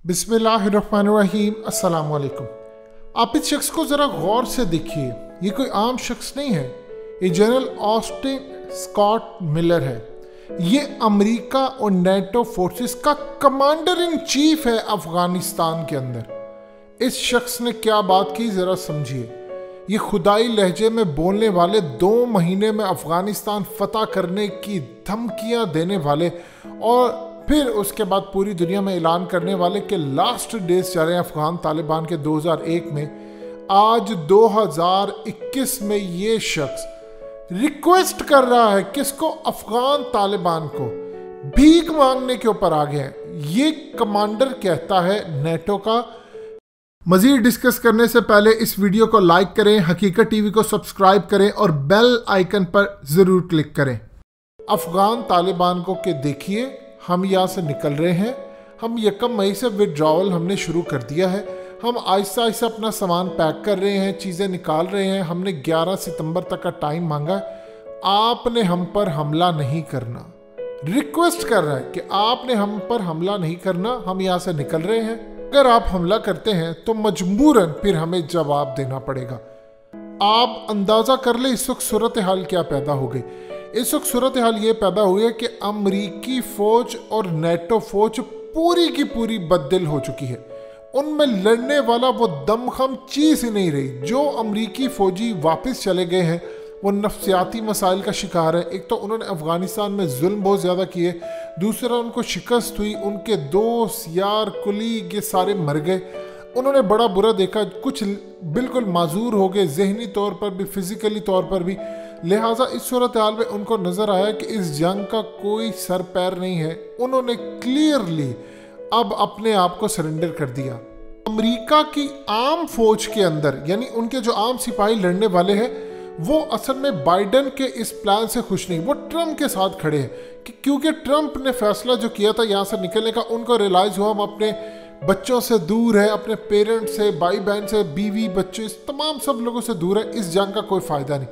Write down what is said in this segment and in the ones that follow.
बिस्मिल्लाहिर्रहमानिर्रहीम। अस्सलाम वालेकुम। आप इस शख्स को ज़रा गौर से देखिए, ये कोई आम शख्स नहीं है। ये जनरल ऑस्टिन स्कॉट मिलर है। ये अमेरिका और नेटो फोर्सेस का कमांडर इन चीफ है अफगानिस्तान के अंदर। इस शख्स ने क्या बात की ज़रा समझिए। ये खुदाई लहजे में बोलने वाले 2 महीने में अफगानिस्तान फतह करने की धमकियां देने वाले और फिर उसके बाद पूरी दुनिया में ऐलान करने वाले कि लास्ट डेज जा रहे हैं अफगान तालिबान के 2001 में। आज 2021 में ये शख्स रिक्वेस्ट कर रहा है किसको? अफगान तालिबान को भीख मांगने के ऊपर आ गए हैं। ये कमांडर कहता है नेटो का। मजीद डिस्कस करने से पहले इस वीडियो को लाइक करें, हकीकत टीवी को सब्सक्राइब करें और बेल आइकन पर ज़रूर क्लिक करें। अफगान तालिबान को कि देखिए हम यहाँ से निकल रहे हैं। हम 1 मई से विड्रॉवल हमने शुरू कर दिया है। हम आहिस्ता आहिस्ता अपना सामान पैक कर रहे हैं, चीज़ें निकाल रहे हैं। हमने 11 सितंबर तक का टाइम मांगा है। आपने हम पर हमला नहीं करना। रिक्वेस्ट कर रहा है कि आपने हम पर हमला नहीं करना, हम यहाँ से निकल रहे हैं। अगर आप हमला करते हैं तो मजबूरन फिर हमें जवाब देना पड़ेगा। आप अंदाज़ा कर ले इस वक्त सूरत हाल क्या पैदा हो गई। इस वक्त सूरत हाल ये पैदा हुई है कि अमरीकी फ़ौज और नेटो फ़ौज पूरी की पूरी बददिल हो चुकी है। उनमें लड़ने वाला वो दमखम चीज़ ही नहीं रही। जो अमरीकी फ़ौजी वापस चले गए हैं वो नफ्सियाती मसाइल का शिकार है। एक तो उन्होंने अफ़गानिस्तान में जुल्म बहुत ज़्यादा किए, दूसरा उनको शिकस्त हुई, उनके दोस्त यार कुलीग ये सारे मर गए। उन्होंने बड़ा बुरा देखा, कुछ बिल्कुल माजूर हो गए जहनी तौर पर भी, फिज़िकली तौर पर भी। लिहाजा इस सूरत हाल में उनको नज़र आया कि इस जंग का कोई सर पैर नहीं है। उन्होंने क्लियरली अब अपने आप को सरेंडर कर दिया। अमेरिका की आम फौज के अंदर यानी उनके जो आम सिपाही लड़ने वाले हैं वो असल में बाइडन के इस प्लान से खुश नहीं, वो ट्रंप के साथ खड़े हैं कि क्योंकि ट्रंप ने फैसला जो किया था यहाँ से निकलने का, उनको रियलाइज़ हुआ हम अपने बच्चों से दूर है, अपने पेरेंट्स से, भाई बहन से, बीवी बच्चे, इस तमाम सब लोगों से दूर है। इस जंग का कोई फ़ायदा नहीं।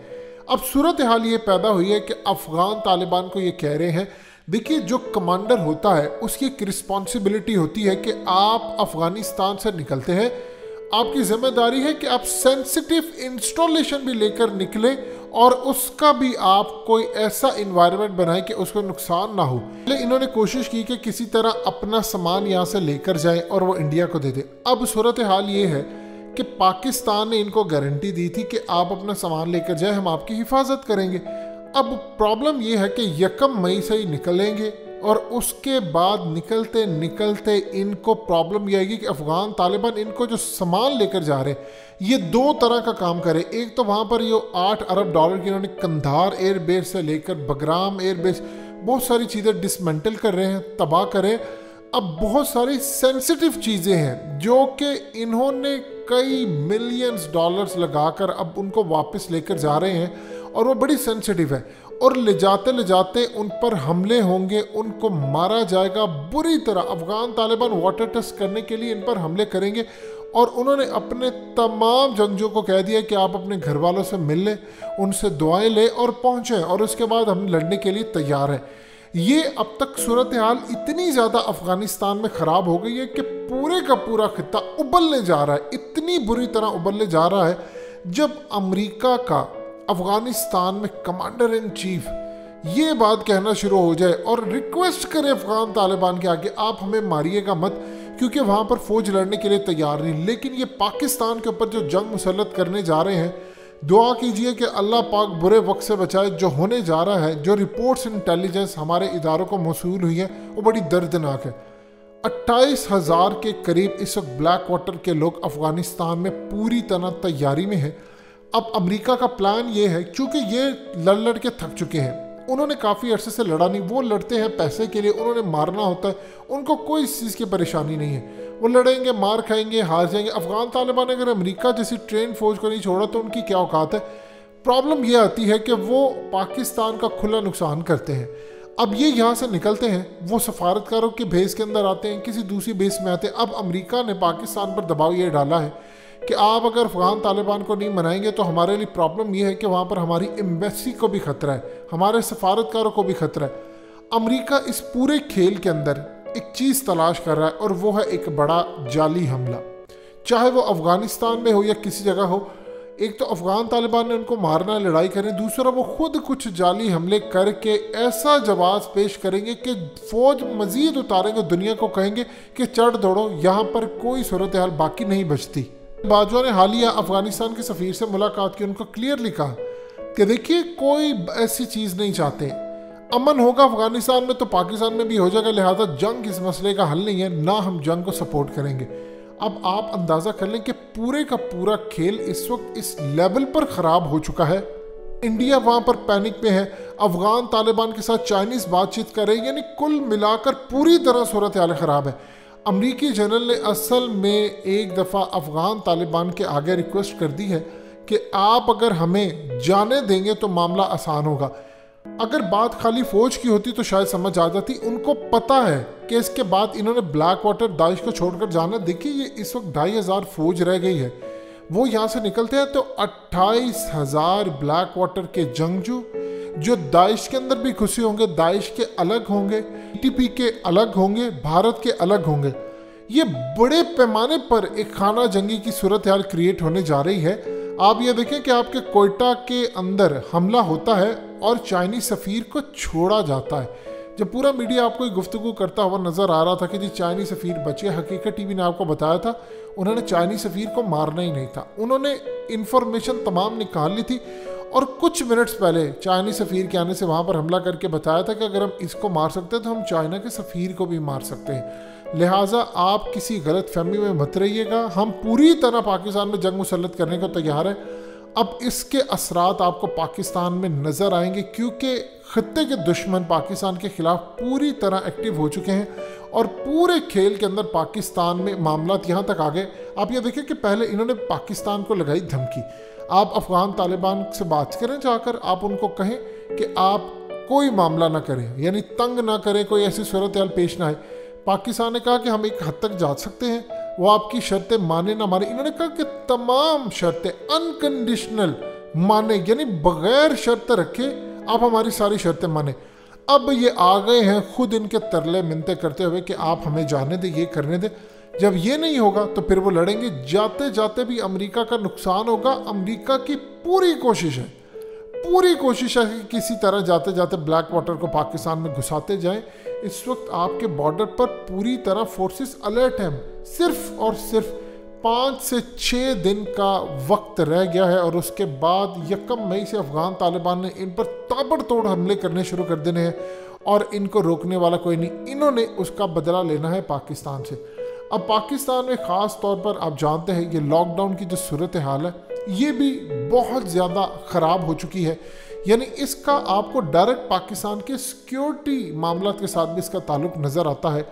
अब सूरत हाल ये पैदा हुई है कि अफ़गान तालिबान को ये कह रहे हैं, देखिए जो कमांडर होता है उसकी एक रिस्पॉन्सिबिलिटी होती है कि आप अफ़गानिस्तान से निकलते हैं, आपकी जिम्मेदारी है कि आप सेंसिटिव इंस्टॉलेशन भी लेकर निकले और उसका भी आप कोई ऐसा इन्वायरमेंट बनाएं कि उसको नुकसान ना हो। लेकिन इन्होंने कोशिश की कि किसी तरह अपना सामान यहाँ से लेकर जाएं और वो इंडिया को दे दे। अब सूरत हाल ये है कि पाकिस्तान ने इनको गारंटी दी थी कि आप अपना सामान लेकर जाएं, हम आपकी हिफाजत करेंगे। अब प्रॉब्लम ये है कि 1 मई से ही निकलेंगे और उसके बाद निकलते निकलते इनको प्रॉब्लम ये आएगी कि अफ़गान तालिबान इनको जो सामान लेकर जा रहे हैं ये 2 तरह का काम करे। एक तो वहाँ पर ये 8 अरब डॉलर की इन्होंने कंधार एयरबेस से लेकर बगराम एयरबेस बहुत सारी चीज़ें डिसमेंटल कर रहे हैं, तबाह करें। अब बहुत सारी सेंसिटिव चीज़ें हैं जो कि इन्होंने कई मिलियंस डॉलर्स लगाकर अब उनको वापस लेकर जा रहे हैं और वो बड़ी सेंसिटिव है और ले जाते उन पर हमले होंगे, उनको मारा जाएगा बुरी तरह। अफ़गान तालिबान वाटर टेस्ट करने के लिए इन पर हमले करेंगे और उन्होंने अपने तमाम जंगजों को कह दिया कि आप अपने घर वालों से मिल लें, उनसे दुआएं लें और पहुँचें और उसके बाद हम लड़ने के लिए तैयार हैं। ये अब तक सूरत हाल इतनी ज़्यादा अफ़गानिस्तान में ख़राब हो गई है कि पूरे का पूरा खित्ता उबलने जा रहा है, इतनी बुरी तरह उबलने जा रहा है। जब अमेरिका का अफ़गानिस्तान में कमांडर इन चीफ ये बात कहना शुरू हो जाए और रिक्वेस्ट करे अफ़गान तालिबान के आगे, आप हमें मारिएगा मत क्योंकि वहाँ पर फ़ौज लड़ने के लिए तैयार नहीं, लेकिन ये पाकिस्तान के ऊपर जो जंग मुसल्लत करने जा रहे हैं, दुआ कीजिए कि अल्लाह पाक बुरे वक्त से बचाए। जो होने जा रहा है, जो रिपोर्ट्स इंटेलिजेंस हमारे इदारों को मौसूल हुई है वो बड़ी दर्दनाक है। 28,000 के करीब इस वक्त ब्लैक वाटर के लोग अफ़गानिस्तान में पूरी तरह तैयारी में हैं। अब अमेरिका का प्लान ये है, क्योंकि ये लड़ के थक चुके हैं, उन्होंने काफ़ी अरसे से लड़ा नहीं, वो लड़ते हैं पैसे के लिए, उन्होंने मारना होता है, उनको कोई इस चीज़ की परेशानी नहीं है। वो लड़ेंगे, मार खाएंगे, हार जाएंगे। अफ़गान तालिबान ने अगर अमेरिका जैसी ट्रेन फौज को नहीं छोड़ा तो उनकी क्या औकात है। प्रॉब्लम ये आती है कि वो पाकिस्तान का खुला नुकसान करते हैं। अब ये यहाँ से निकलते हैं, वो सफारतकारों के बेस के अंदर आते हैं, किसी दूसरी बेस में आते हैं। अब अमेरिका ने पाकिस्तान पर दबाव ये डाला है कि आप अगर अफ़गान तालिबान को नहीं मनाएंगे तो हमारे लिए प्रॉब्लम ये है कि वहाँ पर हमारी एम्बेसी को भी ख़तरा है, हमारे सफारतकारों को भी ख़तरा है। अमेरिका इस पूरे खेल के अंदर एक चीज़ तलाश कर रहा है और वो है एक बड़ा जाली हमला, चाहे वो अफगानिस्तान में हो या किसी जगह हो। एक तो अफगान तालिबान ने उनको मारना, लड़ाई करें, दूसरा वो खुद कुछ जाली हमले करके ऐसा जवाब पेश करेंगे कि फौज मजीद उतारेंगे, दुनिया को कहेंगे कि चढ़ दौड़ो, यहाँ पर कोई सूरत हाल बाकी नहीं बचती। बाजवा ने हालिया अफगानिस्तान के सफ़ीर से मुलाकात की, उनको क्लियरली कहा कि देखिए कोई ऐसी चीज़ नहीं चाहते, अमन होगा अफगानिस्तान में तो पाकिस्तान में भी हो जाएगा, लिहाजा जंग इस मसले का हल नहीं है, ना हम जंग को सपोर्ट करेंगे। अब आप अंदाज़ा कर लें कि पूरे का पूरा खेल इस वक्त इस लेवल पर ख़राब हो चुका है। इंडिया वहाँ पर पैनिक में है, अफगान तालिबान के साथ चाइनीज़ बातचीत कर रहे हैं, यानी कुल मिलाकर पूरी तरह सूरत हाल ख़राब है। अमरीकी जनरल ने असल में एक दफ़ा अफगान तालिबान के आगे रिक्वेस्ट कर दी है कि आप अगर हमें जाने देंगे तो मामला आसान होगा। अगर बात खाली फ़ौज की होती तो शायद समझ आ जाती। उनको पता है कि इसके बाद इन्होंने ब्लैक वाटर दाइश को छोड़कर जाना। देखिए ये इस वक्त 2500 फौज रह गई है, वो यहाँ से निकलते हैं तो 28,000 ब्लैक वाटर के जंगजू जो दाइश के अंदर भी घुसे होंगे, दाइश के अलग होंगे, टीपी के अलग होंगे, भारत के अलग होंगे। ये बड़े पैमाने पर एक खाना जंगी की सूरत हाल क्रिएट होने जा रही है। आप ये देखें कि आपके कोयटा के अंदर हमला होता है और चाइनीज सफ़ीर को छोड़ा जाता है। जब पूरा मीडिया आपको गुफ्तगू करता हुआ नज़र आ रहा था कि जी चाइनीज सफ़ीर बचे, हकीकत टीवी ने आपको बताया था उन्होंने चाइनीज सफ़ीर को मारना ही नहीं था, उन्होंने इंफॉर्मेशन तमाम निकाल ली थी और कुछ मिनट्स पहले चाइनीज सफ़ीर के आने से वहाँ पर हमला करके बताया था कि अगर हम इसको मार सकते हैं तो हम चाइना के सफ़ीर को भी मार सकते हैं। लिहाजा आप किसी गलत फहमी में मत रहिएगा, हम पूरी तरह पाकिस्तान में जंग मुसल्लत करने को तैयार है। अब इसके असरात आपको पाकिस्तान में नज़र आएंगे क्योंकि खत्ते के दुश्मन पाकिस्तान के ख़िलाफ़ पूरी तरह एक्टिव हो चुके हैं और पूरे खेल के अंदर पाकिस्तान में मामला यहाँ तक आ गए। आप ये देखिए कि पहले इन्होंने पाकिस्तान को लगाई धमकी। आप अफ़गान तालिबान से बात करें, जाकर आप उनको कहें कि आप कोई मामला ना करें, यानी तंग ना करें, कोई ऐसी सूरत हाल पेश ना आए। पाकिस्तान ने कहा कि हम एक हद तक जा सकते हैं, वो आपकी शर्तें माने ना माने। इन्होंने कहा कि तमाम शर्तें अनकंडीशनल माने, यानी बगैर शर्त रखे आप हमारी सारी शर्तें माने। अब ये आ गए हैं खुद इनके तरले मिन्नते करते हुए कि आप हमें जाने दें, ये करने दें। जब ये नहीं होगा तो फिर वो लड़ेंगे। जाते जाते भी अमेरिका का नुकसान होगा। अमेरिका की पूरी कोशिश है कि किसी तरह जाते जाते ब्लैक वाटर को पाकिस्तान में घुसाते जाएं। इस वक्त आपके बॉर्डर पर पूरी तरह फोर्सेस अलर्ट हैं। सिर्फ और सिर्फ 5 से 6 दिन का वक्त रह गया है और उसके बाद 1 मई से अफगान तालिबान ने इन पर ताबड़तोड़ हमले करने शुरू कर देने हैं और इनको रोकने वाला कोई नहीं। इन्होंने उसका बदला लेना है पाकिस्तान से। अब पाकिस्तान में ख़ास तौर पर आप जानते हैं ये लॉकडाउन की जो सूरत हाल है ये भी बहुत ज़्यादा ख़राब हो चुकी है, यानी इसका आपको डायरेक्ट पाकिस्तान के सिक्योरिटी मामला के साथ भी इसका ताल्लुक नज़र आता है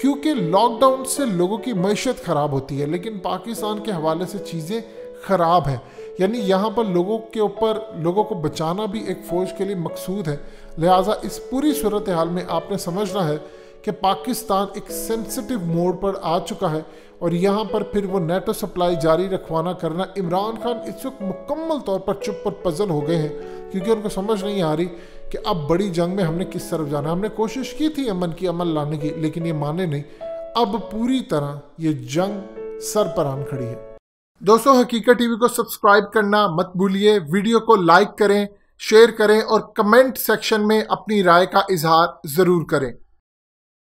क्योंकि लॉकडाउन से लोगों की मैशत ख़राब होती है, लेकिन पाकिस्तान के हवाले से चीज़ें ख़राब हैं। यानी यहाँ पर लोगों को बचाना भी एक फ़ौज के लिए मकसूद है। लिहाजा इस पूरी सूरत हाल में आपने समझना है कि पाकिस्तान एक सेंसिटिव मोड पर आ चुका है और यहाँ पर फिर वो नेटो सप्लाई जारी रखवाना करना। इमरान खान इस वक्त मुकम्मल तौर पर चुप और पजल हो गए हैं क्योंकि उनको समझ नहीं आ रही कि अब बड़ी जंग में हमने किस तरफ जाना है। हमने कोशिश की थी अमन की अमल लाने की, लेकिन ये माने नहीं। अब पूरी तरह ये जंग सर पर आन खड़ी है। दोस्तों, हकीकत टीवी को सब्सक्राइब करना मत भूलिए, वीडियो को लाइक करें, शेयर करें और कमेंट सेक्शन में अपनी राय का इजहार ज़रूर करें।